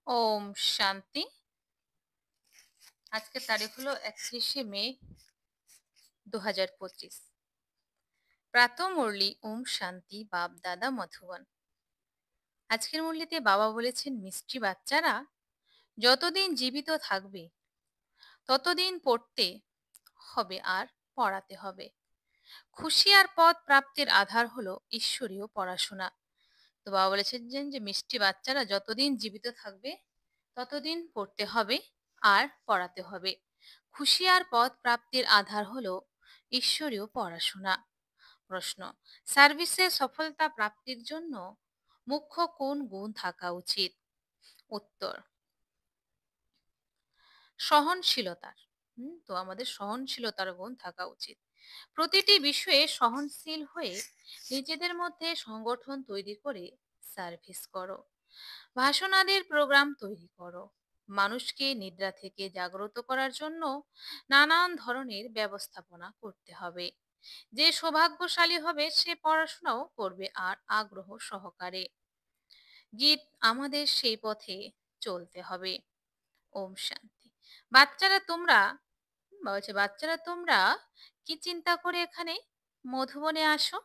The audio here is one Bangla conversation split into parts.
ওম শান্তি। আজকের তারিখ হলো 31শে মে 2025। প্রাত মুরলি ওম শান্তি বাপ দাদা মধুবন। আজকের মুরলিতে বাবা বলেছেন, মিষ্টি বাচ্চারা যতদিন জীবিত থাকবে ততদিন পড়তে হবে আর পড়াতে হবে। খুশি আর পদ প্রাপ্তির আধার হলো ঈশ্বরীয় পড়াশোনা। তো বাবা বলেছেন যে মিষ্টি বাচ্চারা যতদিন জীবিত থাকবে ততদিন পড়তে হবে আর পড়াতে হবে। খুশি আর পদ প্রাপ্তির আধার হলো ঈশ্বরীয় পড়াশোনা। প্রশ্ন: সার্ভিসে সফলতা প্রাপ্তির জন্য মুখ্য কোন গুণ থাকা উচিত? উত্তর: সহনশীলতার। তো আমাদের সহনশীলতার গুণ থাকা উচিত। প্রতিটি বিষয়ে সহনশীল হয়ে নিজেদের মধ্যে সংগঠন তৈরি করে সার্ভিস করো। ভাষণাদির প্রোগ্রাম তৈরি করো। মানুষকে নিদ্রা থেকে জাগ্রত করার জন্য নানান ধরনের ব্যবস্থাপনা করতে হবে। যে সৌভাগ্যশালী হবে সে পড়াশোনাও করবে আর আগ্রহ সহকারে। গীত: আমাদের সেই পথে চলতে হবে। ওম শান্তি। বাচ্চারা তোমরা বাচ্চারা তোমরা কি চিন্তা করে এখানে মধুবনে আসো?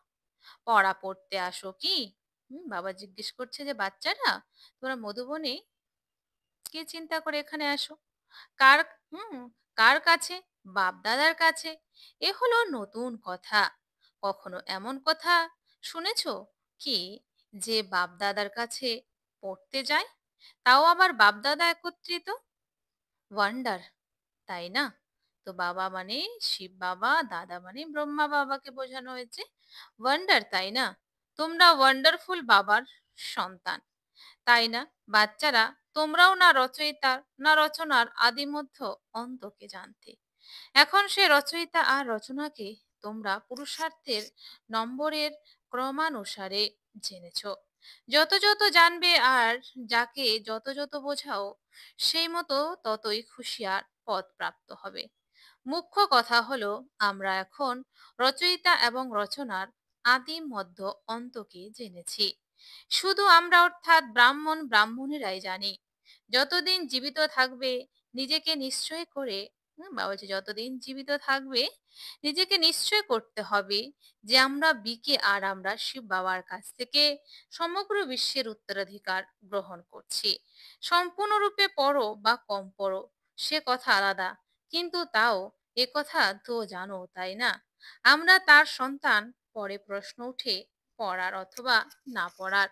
পড়া পড়তে আসো কি? বাবা জিজ্ঞেস করছে যে বাচ্চারা তোমরা মধুবনে কি চিন্তা করে এখানে আসো? কার হুম কার কাছে? বাপ দাদার কাছে। এ হলো নতুন কথা। কখনো এমন কথা শুনেছো কি যে বাপ দাদার কাছে পড়তে যায়, তাও আবার বাপ দাদা একত্রিত? ওয়ান্ডার, তাই না? তো বাবা মানে শিব বাবা, দাদা মানে ব্রহ্মা বাবাকে বোঝানো হয়েছে। ওয়ান্ডার, তাই না? তোমরা ওয়ান্ডারফুল বাবার সন্তান, তাই না? বাচ্চারা তোমরাও না রচয়িতার না রচনার আদিমধ্য অন্তকে জানতে। এখন সে রচয়িতা আর রচনাকে তোমরা পুরুষার্থের নম্বরের ক্রমানুসারে জেনেছ। যত যত জানবে আর যাকে যত যত বোঝাও সেই মতো ততই খুশি আর পদ প্রাপ্ত হবে। মুখ্য কথা হলো আমরা এখন রচয়িতা এবং রচনার আদিম মধ্য অন্তকে জেনেছি। শুধু আমরা অর্থাৎ ব্রাহ্মণ ব্রাহ্মণীরাই জানি। যতদিন জীবিত থাকবে নিজেকে নিশ্চয় করে বাবা বলছে যতদিন জীবিত থাকবে নিজেকে নিশ্চয় করতে হবে যে আমরা বিকে আর আমরা শিব বাবার কাছ থেকে সমগ্র বিশ্বের উত্তরাধিকার গ্রহণ করছি। সম্পূর্ণরূপে পড়ো বা কম পড়ো সে কথা আলাদা, কিন্তু তাও এ কথা তো জানো, তাই না? আমরা তার সন্তান। পরে প্রশ্ন উঠে পড়ার অথবা না পড়ার,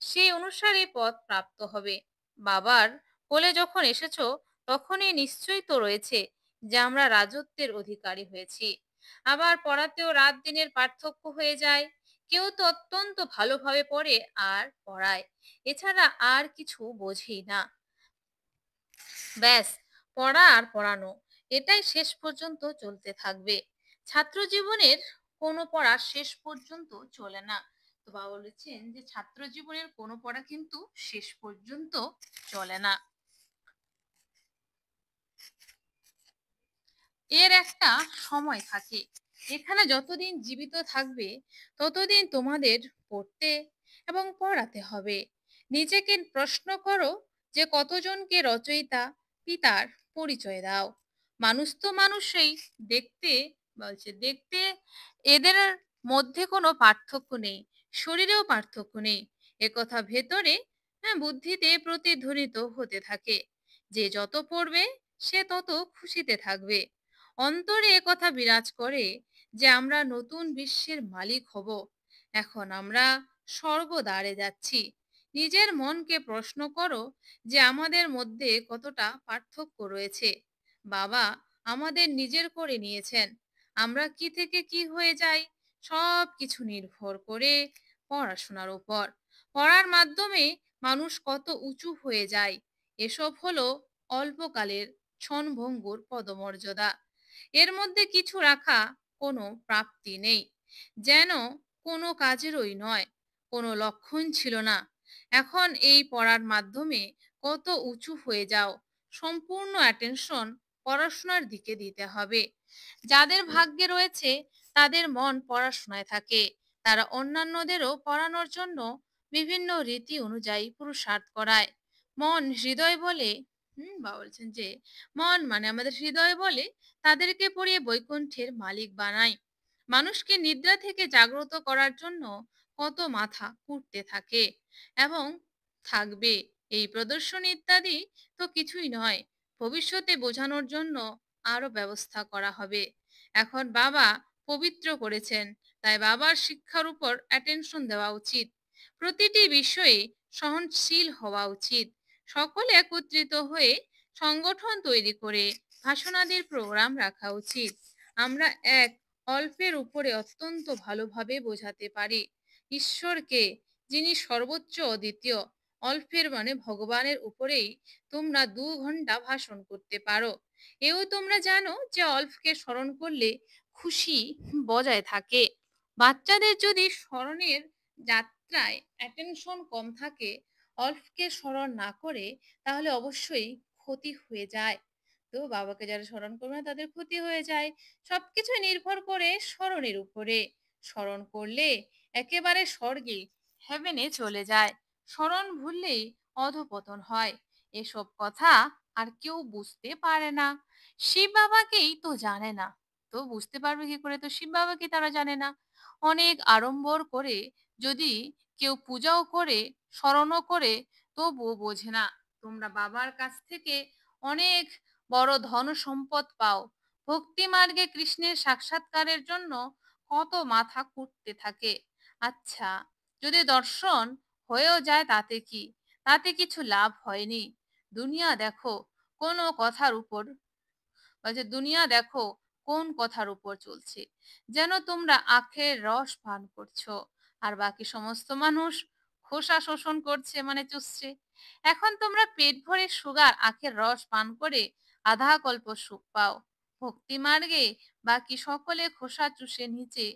সেই অনুসারে পদ প্রাপ্ত হবে। বাবার কোলে যখন এসেছো তখনই নিশ্চয়ই তো রয়েছে যে আমরা রাজত্বের অধিকারী হয়েছি। আবার পড়াতেও রাত দিনের পার্থক্য হয়ে যায়। কেউ তো অত্যন্ত ভালোভাবে পড়ে আর পড়ায়, এছাড়া আর কিছু বোঝেই না। ব্যাস, পড়া আর পড়ানো, এটাই শেষ পর্যন্ত চলতে থাকবে। ছাত্র জীবনের কোনো পড়া শেষ পর্যন্ত চলে না। তো বাবা বলেছেন যে ছাত্র জীবনের কোনো পড়া কিন্তু শেষ পর্যন্ত চলে না। এর একটা সময় থাকে। এখানে যতদিন জীবিত থাকবে ততদিন তোমাদের পড়তে এবং পড়াতে হবে। নিজেকে প্রশ্ন করো যে কতজনকে রচয়িতা পিতার পরিচয় দাও। মানুষ তো মানুষই, দেখতে দেখতে এদের মধ্যে কোনো পার্থক্য নেই, শরীরেও পার্থক্য নেই। একথা ভেতরে বুদ্ধিতে প্রতিধ্বনিত হতে থাকে। যে যত পড়বে সে তত খুশিতে থাকবে। অন্তরে একথা বিরাজ করে যে আমরা নতুন বিশ্বের মালিক হব। এখন আমরা স্বর্গদ্বারে যাচ্ছি। নিজের মনকে প্রশ্ন করো যে আমাদের মধ্যে কতটা পার্থক্য রয়েছে। বাবা আমাদের নিজের করে নিয়েছেন। আমরা কি থেকে কি হয়ে যাই সব কিছু নির্ভর করে পড়াশোনার উপর। পড়ার মাধ্যমে মানুষ কত উঁচু হয়ে যায় এসব হলো অল্পকালের ক্ষণভঙ্গুর পদমর্যাদা। এর মধ্যে কিছু রাখা কোনো প্রাপ্তি নেই, যেন কোনো কাজেরই নয়, কোনো লক্ষণ ছিল না। এখন এই পড়ার মাধ্যমে কত উঁচু হয়ে যাও, সম্পূর্ণ অ্যাটেনশন পড়াশোনার দিকে দিতে হবে। যাদের ভাগ্যে রয়েছে তাদের মন পড়াশোনায় থাকে। তারা অন্যান্যদেরও পড়ানোর জন্য বিভিন্ন রীতি অনুযায়ী পুরুষার্থ করায়। মন হৃদয় বলে বাবা বলছেন যে মন মানে আমাদের হৃদয় বলে তাদেরকে পড়িয়ে বৈকুণ্ঠের মালিক বানাই। মানুষকে নিদ্রা থেকে জাগ্রত করার জন্য কত মাথা কুটতে থাকে এবং থাকবে। এই প্রদর্শনী ইত্যাদি তো কিছুই নয়, ভবিষ্যতে বোঝানোর জন্য আরো ব্যবস্থা করা হবে। এখন বাবা পবিত্র করেছেন, তাই বাবার শিক্ষার উপর অ্যাটেনশন দেওয়া উচিত। প্রতিটি বিষয়ে সহনশীল হওয়া উচিত। সকলে একত্রিত হয়ে সংগঠন তৈরি করে ভাষণাদির প্রোগ্রাম রাখা উচিত। আমরা এক অল্পের উপরে অত্যন্ত ভালোভাবে বোঝাতে পারি ঈশ্বরকে, যিনি সর্বোচ্চ অদ্বিতীয়। অল্পের মানে ভগবানের উপরেই তোমরা 2 ঘন্টা ভাষণ করতে পারো। এও তোমরা জানো যে অল্পকে স্মরণ করলে খুশি বজায় থাকে। বাচ্চাদের যদি স্মরণের যাত্রায় অ্যাটেনশন কম থাকে, অল্পকে স্মরণ না করে, তাহলে অবশ্যই ক্ষতি হয়ে যায়। তো বাবাকে যারা স্মরণ করবে না তাদের ক্ষতি হয়ে যায়। সবকিছু নির্ভর করে স্মরণের উপরে। স্মরণ করলে একেবারে স্বর্গে, হেভেনে চলে যায়। স্মরণ ভুললেই অধপতন হয়। এসব কথা আর কেউ বুঝতে পারে না। শিব বাবাকেই তো জানে না, তো বুঝতে পারবে কি করে? তো শিব বাবাকে তারা জানে না। অনেক আড়ম্বর করে যদি কেউ পূজাও করে, স্মরণও করে, তবুও বোঝে না। তোমরা বাবার কাছ থেকে অনেক বড় ধন সম্পদ পাও, ভক্তি মার্গে কৃষ্ণের সাক্ষাৎকারের জন্য কত মাথা কুটতে থাকে। আচ্ছা, যদি দর্শন হয়েও যায় তাতে কি? তাতে কিছু লাভ হয়নি। দুনিয়া দেখো কোনো কথার উপর, বলছে দুনিয়া দেখো কোন কথার উপর চলছে, যেন তোমরা আখের রস পান করছো আর বাকি সমস্ত মানুষ খোসা শোষণ করছে মানে চুষছে। এখন তোমরা পেট ভরে সুগার আখের রস পান করে আধা কল্প সুখ পাও। ভক্তি মার্গে বাকি সকলে খোসা চুষে নিচে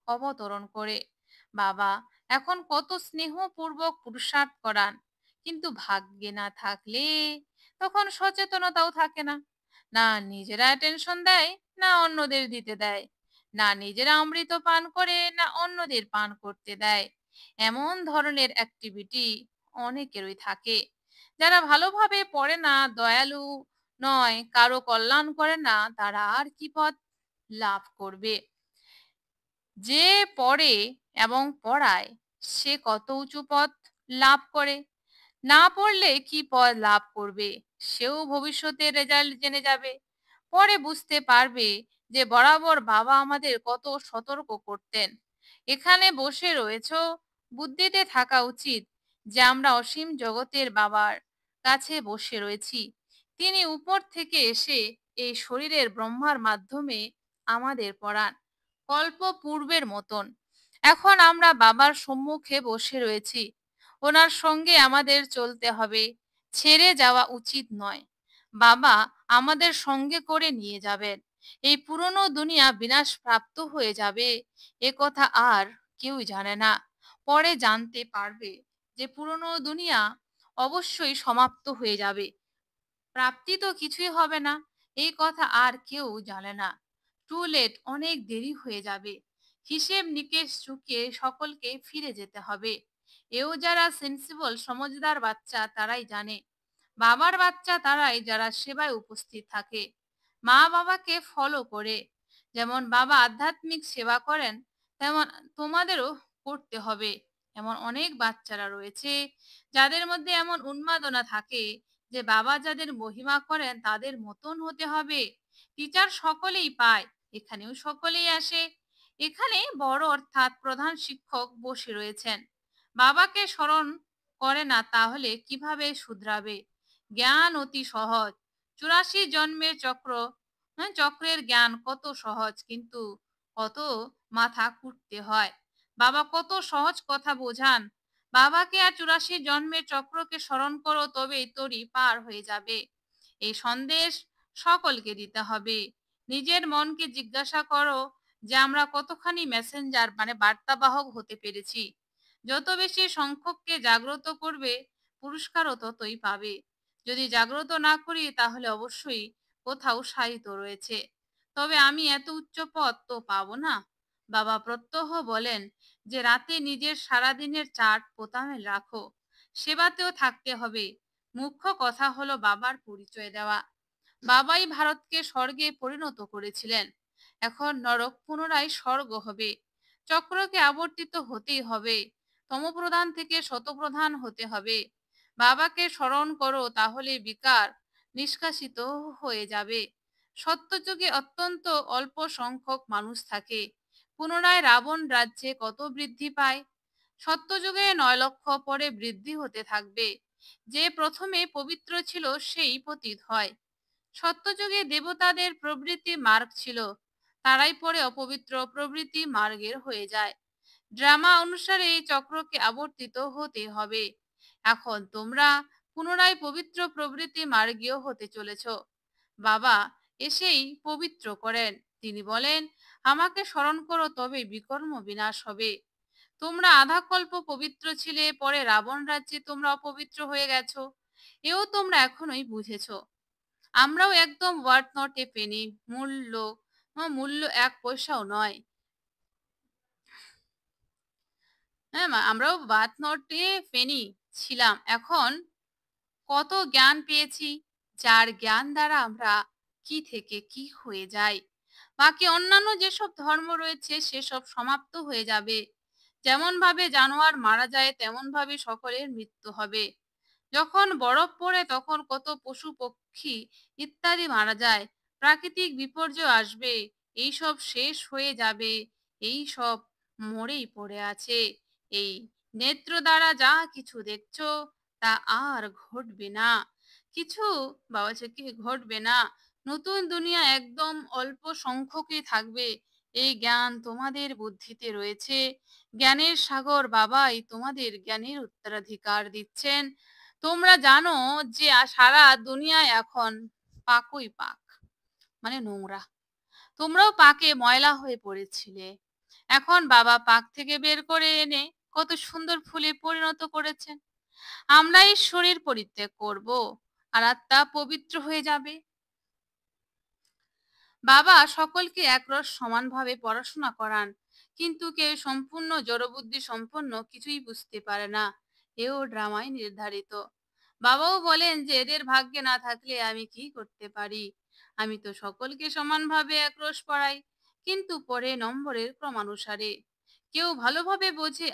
অবতরণ করে। বাবা এখন কত স্নেহপূর্বক পুরুষার্থ করান, কিন্তু ভাগ্যে না থাকলে তখন সচেতনতাও থাকে না। না নিজেরা টেনশন দেয়, না অন্যদের দিতে দেয়। না নিজেরা অমৃত পান করে, না অন্যদের পান করতে দেয়। এমন ধরনের অ্যাক্টিভিটি অনেকেরই থাকে। যারা ভালোভাবে পড়ে না, দয়ালু নয়, কারো কল্যাণ করে না, তারা আর কি পথ লাভ করবে? যে পড়ে এবং পড়ায় সে কত উঁচু পথ লাভ করে। না পড়লে কি পদ লাভ করবে? সেও ভবিষ্যতে রেজাল্ট জেনে যাবে। পরে বুঝতে পারবে যে বরাবর বাবা আমাদের কত সতর্ক করতেন। এখানে বসে রয়েছ, বুদ্ধিতে থাকা উচিত যে আমরা অসীম জগতের বাবার কাছে বসে রয়েছি। তিনি উপর থেকে এসে এই শরীরের ব্রহ্মার মাধ্যমে আমাদের পড়ান, কল্প পূর্বের মতন। এখন আমরা বাবার সম্মুখে বসে রয়েছি, ওনার সঙ্গে আমাদের চলতে হবে, ছেড়ে যাওয়া উচিত নয়। বাবা আমাদের সঙ্গে করে নিয়ে যাবেন। এই পুরনো দুনিয়া বিনাশ প্রাপ্ত হয়ে যাবে, এ কথা আর কেউ জানে না। পরে জানতে পারবে যে পুরনো দুনিয়া অবশ্যই সমাপ্ত হয়ে যাবে, প্রাপ্তি তো কিছুই হবে না, এই কথা আর কেউ জানে না। টু লেট, অনেক দেরি হয়ে যাবে। হিসেব নিকেশ চুকিয়ে সকলকে ফিরে যেতে হবে। এও যারা সেন্সিবল সমঝদার বাচ্চা তারাই জানে। বাবার বাচ্চা তারাই যারা সেবায় উপস্থিত থাকে, মা বাবাকে ফলো করে। যেমন বাবা আধ্যাত্মিক সেবা করেন, তেমন তোমাদেরও করতে হবে। এমন অনেক বাচ্চারা রয়েছে যাদের মধ্যে এমন উন্মাদনা থাকে যে বাবা যাদের মহিমা করেন তাদের মতন হতে হবে। টিচার সকলেই পায়, এখানেও সকলেই আসে। এখানে বড় অর্থাৎ প্রধান শিক্ষক বসে রয়েছেন, বাবাকে স্মরণ করে না তাহলে কিভাবে শুধরাবে? জ্ঞান অতি সহজ, 84 জন্মের চক্র, চক্রের জ্ঞান কত সহজ, কিন্তু কত মাথা কুটতে হয়। বাবা কত সহজ কথা বোঝান। বাবাকে আর 84 জন্মের চক্রকে স্মরণ করো, তবেই তরি পার হয়ে যাবে। এই সন্দেশ সকলকে দিতে হবে। নিজের মনকে জিজ্ঞাসা করো যে আমরা কতখানি মেসেঞ্জার মানে বার্তাবাহক হতে পেরেছি। যত বেশি সংখ্যককে জাগ্রত করবে, পুরস্কারও ততই পাবে। যদি জাগ্রত না করি তাহলে অবশ্যই কোথাও সাহিত্য রয়েছে, তবে আমি এত উচ্চ পদ তো পাবো না। বাবা প্রত্যহ বলেন যে রাতে নিজের সারাদিনের চার্ট পোতামে রাখো, সেবাতেও থাকতে হবে। মুখ্য কথা হলো বাবার পরিচয় দেওয়া। বাবাই ভারতকে স্বর্গে পরিণত করেছিলেন। এখন নরক পুনরায় স্বর্গ হবে। চক্রকে আবর্তিত হতেই হবে। তমপ্রধান থেকে শতপ্রধান হতে হবে। বাবাকে স্মরণ করো, তাহলে বিকার নিষ্কাশিত হয়ে যাবে। সত্যযুগে অত্যন্ত অল্প সংখ্যক মানুষ থাকে। পুনরায় রাবণ রাজ্যে কত বৃদ্ধি পায়? সত্যযুগে 9 লক্ষ, পরে বৃদ্ধি হতে থাকবে। যে প্রথমে পবিত্র ছিল সেই পতিত হয়। সত্যযুগে দেবতাদের প্রবৃত্তি মার্গ ছিল, তারাই পরে অপবিত্র প্রবৃত্তি মার্গের হয়ে যায়। ড্রামা অনুসারে এই চক্রকে আবর্তিত হতে হবে। এখন তোমরা পুনরায় পবিত্র প্রবৃত্তি মার্গীয় হতে চলেছ। বাবা এসেই পবিত্র করেন। তিনি বলেন, আমাকে স্মরণ করো, তবে বিকর্ম বিনাশ হবে। তোমরা আধাকল্প পবিত্র ছিলে, পরে রাবণ রাজ্যে তোমরা অপবিত্র হয়ে গেছো। এও তোমরা এখনোই বুঝেছো। আমরাও একদম ওয়ার্থ নট এ পেনি, মূল্য মূল্য 1 পয়সাও নয়। হ্যাঁ আমরাও ওয়ার্থ নট এ পেনি ছিলাম। এখন কত জ্ঞান পেয়েছি, যার জ্ঞান দ্বারা আমরা কি থেকে কি হয়ে যাই। বাকি অন্যান্য যেসব ধর্ম রয়েছে সেসব সমাপ্ত হয়ে যাবে। যেমন ভাবে জানোয়ার মারা যায়, তেমন ভাবে সকলের মৃত্যু হবে। যখন বরফ পড়ে তখন কত পশু পক্ষী ইত্যাদি মারা যায়। প্রাকৃতিক বিপর্যয় আসবে, এই সব শেষ হয়ে যাবে। এই সব মরেই পড়ে আছে। এই নেত্র দ্বারা যা কিছু দেখছো তা আর ঘটবে না। কিছু বাবা কি ঘটবে না। নতুন দুনিয়া একদম অল্প সংখ্যকই থাকবে। এই জ্ঞান তোমাদের বুদ্ধিতে রয়েছে। জ্ঞানের সাগর বাবাই তোমাদের জ্ঞানের উত্তরাধিকার দিচ্ছেন। তোমরা জানো যে সারা দুনিয়ায় এখন পাকই পাক, মানে নোংরা। তোমরাও পাকে ময়লা হয়ে পড়েছিলে। এখন বাবা পাক থেকে বের করে এনে কত সুন্দর ফুলে পরিণত করেছেন। আমরা এই শরীর পরিত্যাগ করব, আর আত্মা পবিত্র হয়ে যাবে। বাবা সকলকে একরস সমানভাবে পড়াশোনা করান, কিন্তু কেউ সম্পূর্ণ জড়বুদ্ধি সম্পন্ন কিছুই বুঝতে পারে না। এও ড্রামায় নির্ধারিত। বাবাও বলেন যে এদের ভাগ্যে না থাকলে আমি কি করতে পারি। আমি তো সকলকে সমানভাবে একরস পড়াই, কিন্তু পরে নম্বরের ক্রমানুসারে। কেউ ভালোভাবে বোঝে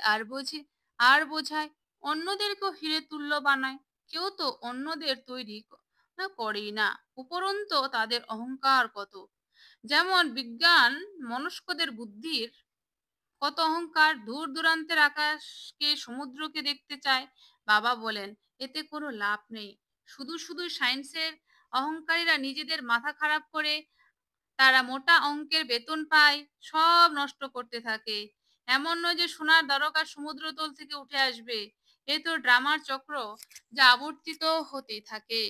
আর বোঝায়, অন্যদেরকেও হিরে তুল্য বানায়। কেউ তো অন্যদের তৈরি করেই না, উপরন্তু তাদের অহংকার কত। যেমন বিজ্ঞান মনস্কদের বুদ্ধির কত অহংকার, দূর দূরান্তের আকাশকে সমুদ্রকে দেখতে চায়। বাবা বলেন, এতে কোনো লাভ নেই। শুধু শুধু সায়েন্সের অহংকারীরা নিজেদের মাথা খারাপ করে, তারা মোটা অঙ্কের বেতন পায়, সব নষ্ট করতে থাকে। এমন নয় যে সোনার দ্বারকা সমুদ্রতল থেকে উঠে আসবে। এ তো ড্রামার চক্র, যা আবর্তিত হতে থাকে।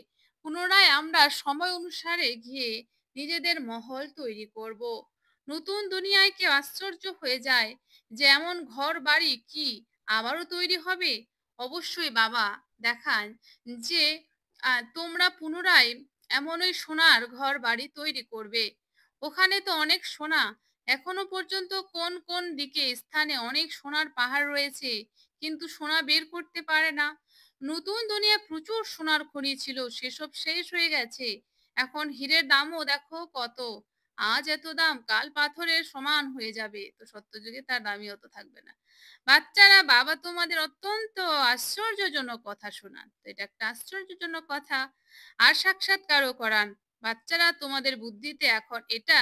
পুনরায় আমরা সময় অনুসারে গিয়ে নিজেদের মহল তৈরি করব। নতুন দুনিয়ায় কেউ আশ্চর্য হয়ে যায় যে এমন ঘর বাড়ি কি আবারও তৈরি হবে। অবশ্যই বাবা দেখান যে তোমরা পুনরায় এমনই সোনার ঘর বাড়ি তৈরি করবে। ওখানে তো অনেক সোনা। এখনো পর্যন্ত কোন কোন দিকে স্থানে অনেক সোনার পাহাড় রয়েছে, কিন্তু সোনা বের করতে পারে না। নতুন দুনিয়া প্রচুর সোনার খনি ছিল, সেসব শেষ হয়ে গেছে। এখন হীরের দামও দেখো কত। আজ এত দাম, কাল পাথরের সমান হয়ে যাবে। তো সত্যযুগে তার দামই অত থাকবে না। বাচ্চারা, বাবা তোমাদের অত্যন্ত আশ্চর্যজনক কথা শোনান। তো এটা একটা আশ্চর্যজনক কথা, আর সাক্ষাৎকারও করান। বাচ্চারা, তোমাদের বুদ্ধিতে এখন এটা,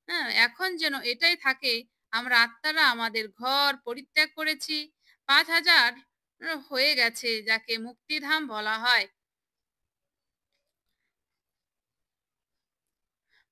হ্যাঁ, এখন যেন এটাই থাকে, আমরা আত্মারা আমাদের ঘর পরিত্যাগ করেছি। 5,000 হয়ে গেছে, যাকে মুক্তিধাম বলা হয়।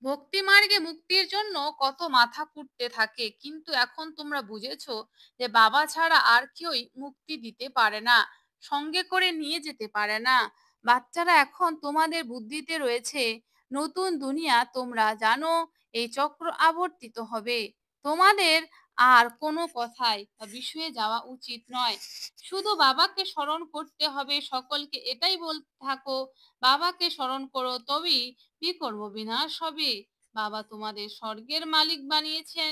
ভক্তি মার্গে মুক্তির জন্য কত মাথা কুটতে থাকে, কিন্তু এখন তোমরা বুঝেছো যে বাবা ছাড়া আর কেউই মুক্তি দিতে পারে না, সঙ্গে করে নিয়ে যেতে পারে না। বাচ্চারা, এখন তোমাদের বুদ্ধিতে রয়েছে নতুন দুনিয়া। তোমরা জানো এই চক্র আবর্তিত হবে। তোমাদের আর কোনো কথায় বা বিষয়ে যাওয়া উচিত নয়। শুধু বাবাকে স্মরণ করতে হবে। সকলকে এটাই বলতে থাকো, বাবাকে স্মরণ করো, তবেই বিকর্ম বিনাশ হবে। বাবা তোমাদের স্বর্গের মালিক বানিয়েছে,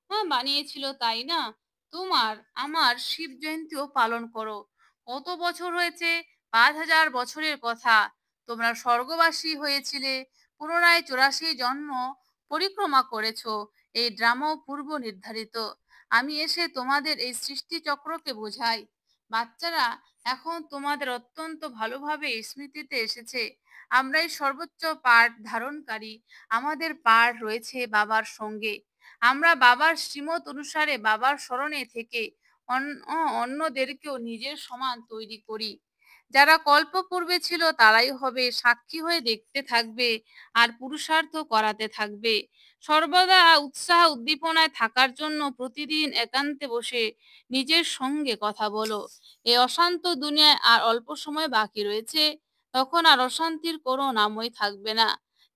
হ্যাঁ বানিয়েছিল, তাই না? তোমার আমার শিব জয়ন্তীও পালন করো। কত বছর হয়েছে 5,000 বছরের কথা। তোমরা স্বর্গবাসী হয়েছিলে, পুনরায় 84 জন্ম পরিক্রমা করেছো। এই ড্রামাও পূর্ব নির্ধারিত। আমি এসে তোমাদের এই সৃষ্টি চক্রকে বোঝাই। বাচ্চারা, এখন তোমাদের অত্যন্ত ভালোভাবে স্মৃতিতে এসেছে। আমরাই সর্বোচ্চ পাঠ ধারণকারী। আমাদের পাঠ রয়েছে বাবার সঙ্গে। আমরা বাবার শ্রীমত অনুসারে বাবার স্মরণে থেকে অন্যদেরকেও নিজের সমান তৈরি করি। যারা কল্পপূর্বে ছিল তারাই হবে, সাক্ষী হয়ে দেখতে থাকবে আর পুরুষার্থ করাতে থাকবে। সর্বদা উৎসাহ উদ্দীপনায় থাকার জন্য প্রতিদিন একান্তে বসে নিজের সঙ্গে কথা বলো। এই অশান্ত দুনিয়ায় আর অল্প সময় বাকি রয়েছে, তখন আর অশান্তির কোনো নামই থাকবে না।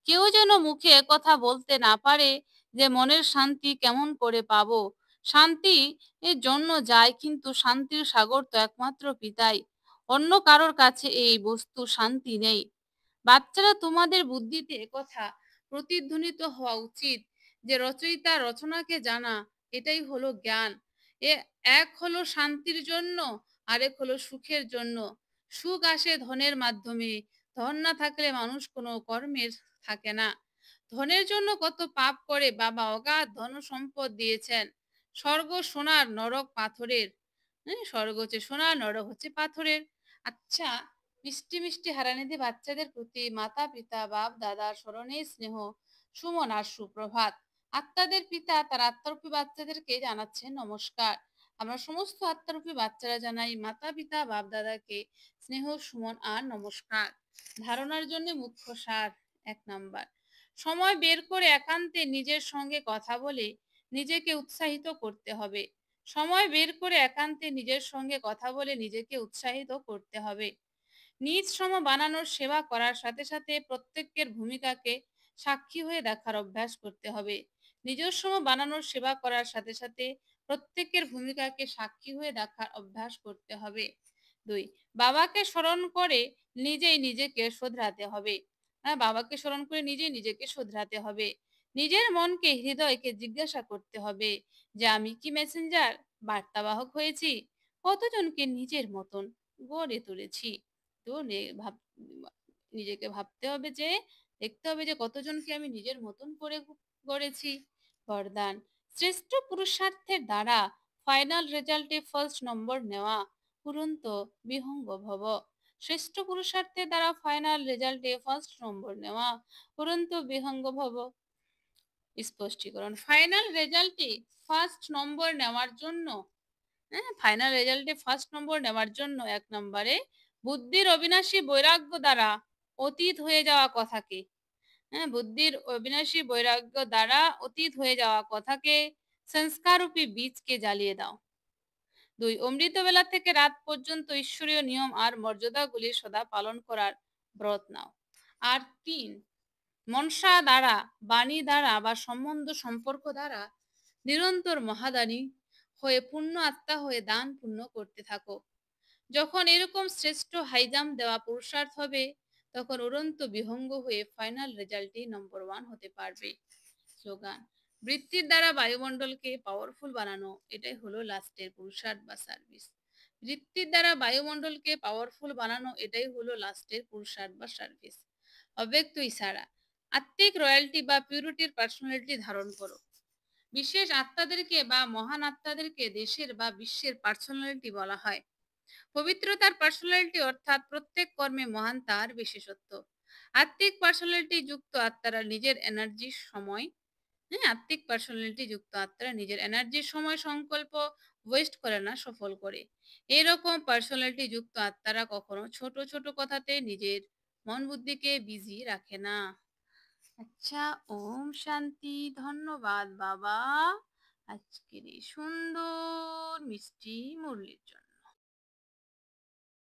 কেউ যেন মুখে কথা বলতে না পারে যে মনের শান্তি কেমন করে পাবো। শান্তি এর জন্য যায়, কিন্তু শান্তির সাগর তো একমাত্র পিতাই। অন্য কারোর কাছে এই বস্তু শান্তি নেই। বাচ্চারা, তোমাদের বুদ্ধিতে একথা প্রতিধ্বনিত হওয়া উচিত যে রচয়িতা রচনাকে জানা, এটাই হলো জ্ঞান। এ এক হলো শান্তির জন্য, আরেক হলো সুখের জন্য। সুখ আসে ধনের মাধ্যমে। ধন না থাকলে মানুষ কোনো কর্মের থাকে না। ধনের জন্য কত পাপ করে বাবা অগাধ ধন সম্পদ দিয়েছেন। স্বর্গ সোনার, নরক পাথরের। স্বর্গ হচ্ছে সোনার, নরক হচ্ছে পাথরের। আচ্ছা, মিষ্টি মিষ্টি হারানিধি বাচ্চাদের প্রতি মাতা পিতা বাপ দাদার স্মরণে স্নেহ সুমন আর সুপ্রভাত। আত্মাদের পিতা তার আত্মারূপী বাচ্চাদেরকে জানাচ্ছেন নমস্কার। আমরা সমস্ত আত্মারূপী বাচ্চারা জানাই মাতা পিতা বাপ দাদাকে স্নেহ সুমন আর নমস্কার। ধারণার জন্য মুখ্য সার। 1 নাম্বার, সময় বের করে একান্তে নিজের সঙ্গে কথা বলে নিজেকে উৎসাহিত করতে হবে। সময় বের করে একান্তে নিজের সঙ্গে কথা বলে নিজেকে উৎসাহিত করতে হবে। নিজ সম বানানোর সেবা করার সাথে সাথে প্রত্যেকের ভূমিকাকে সাক্ষী হয়ে দেখার অভ্যাস করতে হবে। নিজস্ব বানানোর সেবা করার সাথে সাথে প্রত্যেকের ভূমিকাকে সাক্ষী হয়ে দেখার অভ্যাস করতে হবে। 2, বাবাকে স্মরণ করে নিজেই নিজেকে শোধরাতে হবে। বাবাকে স্মরণ করে নিজেই নিজেকে শোধরাতে হবে। নিজের মনকে হৃদয়কে জিজ্ঞাসা করতে হবে যে আমি কি মেসেঞ্জার, বার্তাবাহক হয়েছি? কতজনকে নিজের মতন গড়ে তুলেছি? তো নিজেকে ভাবতে হবে যে, দেখতে হবে যে কতজনকে আমি নিজের মতন করে গড়েছি। বরদান, শ্রেষ্ঠ পুরুষার্থের দ্বারা ফাইনাল রেজাল্টে ফার্স্ট নম্বর নেওয়া, পুরন্ত বিহঙ্গ ভব। শ্রেষ্ঠ পুরুষার্থের দ্বারা ফাইনাল রেজাল্টে ফার্স্ট নম্বর নেওয়া, পুরন্ত বিহঙ্গ ভব। স্পষ্টীকরণ, ফাইনাল রেজাল্টে ফার্স্ট নম্বর নেওয়ার জন্য, ফাইনাল রেজাল্টে ফার্স্ট নম্বর নেওয়ার জন্য 1 নম্বরে বুদ্ধির অবিনাশী বৈরাগ্য দ্বারা অতীত হয়ে যাওয়া কথাকে, বুদ্ধির অবিনাশী বৈরাগ্য দ্বারা অতীত হয়ে যাওয়া কথাকে, সংস্কাররূপী বীজকে জ্বালিয়ে দাও। 2, অমৃতবেলা থেকে রাত পর্যন্ত ঈশ্বরীয় নিয়ম আর মর্যাদাগুলি সদা পালন করার ব্রত নাও। আর 3, মনসা দ্বারা, বাণী দ্বারা বা সম্বন্ধ সম্পর্ক দ্বারা নিরন্তর মহাদানী হয়ে পূর্ণ আত্মা হয়ে দান পুণ্য করতে থাকো। যখন এরকম শ্রেষ্ঠ হাইজাম দেওয়া পুরুষার্থ হবে, তখন উড়ন্ত বিহঙ্গ হয়ে ফাইনাল রেজাল্টে নম্বর 1 হতে পারবে। স্লোগান, বৃত্তির দ্বারা বায়ুমণ্ডলকে পাওয়ারফুল বানানো, এটাই হলো লাস্টের পুরুষার্থ বা সার্ভিস। বৃত্তির দ্বারা বায়ুমণ্ডলকে পাওয়ারফুল বানানো, এটাই হলো লাস্টের পুরুষার্থ বা সার্ভিস। অব্যক্ত ইশারা, আত্মিক রয়্যালটি বা পিউরিটির পার্সোনালিটি ধারণ করো। বিশেষ আত্মাদেরকে বা মহান আত্মাদেরকে দেশের বা বিশ্বের পার্সোনালিটি বলা হয়। পবিত্রতার পার্সোনালিটি অর্থাৎ প্রত্যেক কর্মে মহান তার বিশেষত্ব। আত্মিক পার্সোনালিটি যুক্ত আত্মারা নিজের এনার্জির সময়, আত্মিক পার্সোনালিটি যুক্ত আত্মারা নিজের এনার্জির সময় সংকল্প ওয়েস্ট করে না, সফল করে। এরকম পার্সোনালিটি যুক্ত আত্মারা কখনো ছোট ছোট কথাতে নিজের মন বুদ্ধিকে বিজি রাখে না। আচ্ছা, ওম শান্তি। ধন্যবাদ বাবা আজকের এই সুন্দর মিষ্টি মুরলির জন্য।